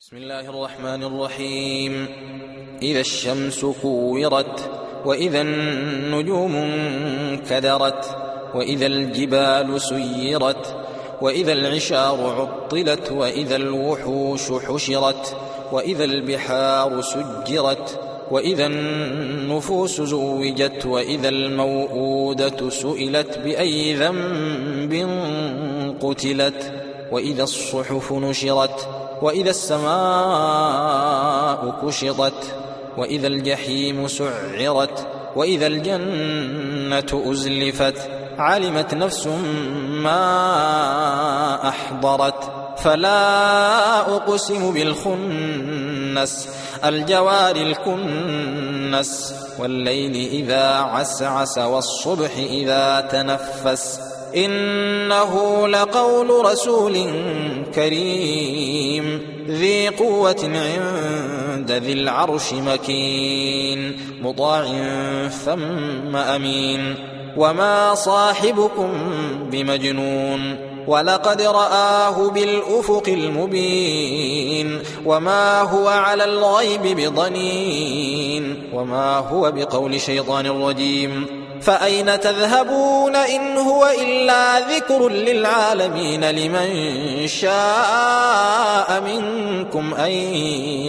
بسم الله الرحمن الرحيم. إذا الشمس كورت، وإذا النجوم انكدرت، وإذا الجبال سيرت، وإذا العشار عطلت، وإذا الوحوش حشرت، وإذا البحار سجرت، وإذا النفوس زوجت، وإذا الموءودة سئلت بأي ذنب قتلت، وإذا الصحف نشرت، وإذا السماء كشطت، وإذا الجحيم سعرت، وإذا الجنة أزلفت، علمت نفس ما أحضرت. فلا أقسم بالخنس، الجوار الكنس، والليل إذا عسعس، والصبح إذا تنفس، إنه لقول رسول كريم ذي قوة عند ذي العرش مكين، مطاع ثم أمين. وما صاحبكم بمجنون، ولقد رآه بالأفق المبين، وما هو على الغيب بضنين، وما هو بقول شيطان رجيم. فأين تذهبون إن هو إلا ذكر للعالمين، لمن شاء منكم أن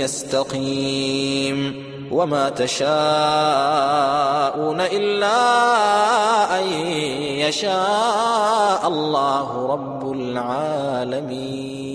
يستقيم. وما تشاءون إلا أن يشاء الله رب العالمين.